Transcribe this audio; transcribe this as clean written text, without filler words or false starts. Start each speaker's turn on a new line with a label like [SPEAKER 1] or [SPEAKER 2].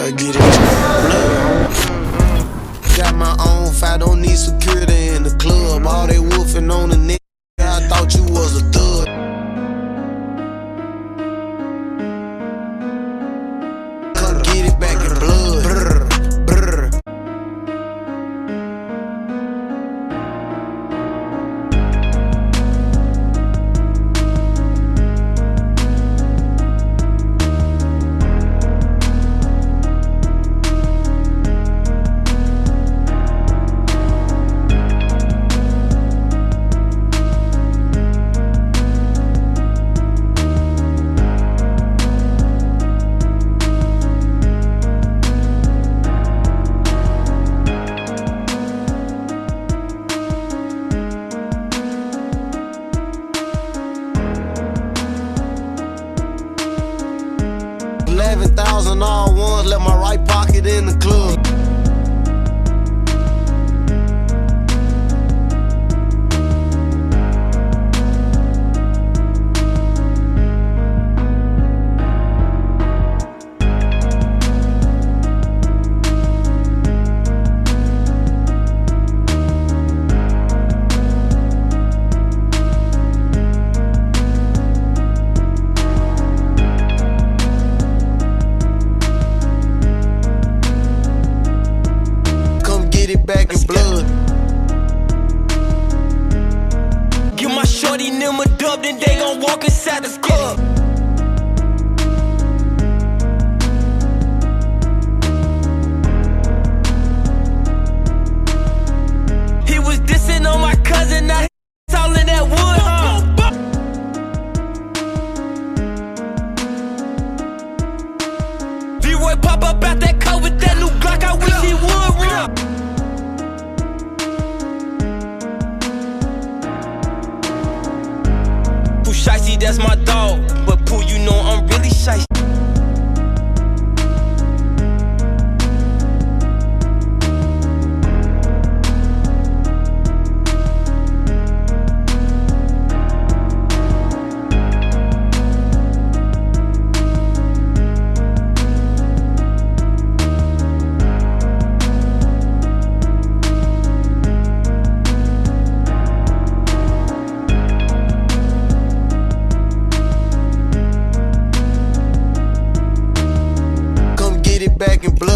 [SPEAKER 1] gotta get it blood. Got my own fight, don't need security in the club. All they wolfing on the neck, I thought you was a thug. Come get it back in blood. Brr, brr. $11,000 all ones, left my right pocket in the club. Back in blood.
[SPEAKER 2] Give my shorty them a dub, then they gon' walk inside the club. He was dissing on my cousin, now he's all in that wood, V-Roy pop up out that car with that new Glock, I wish he would run. Pooh Shiesty, that's my dog, but Pooh, you know I'm really shiesty.
[SPEAKER 1] Back in blood.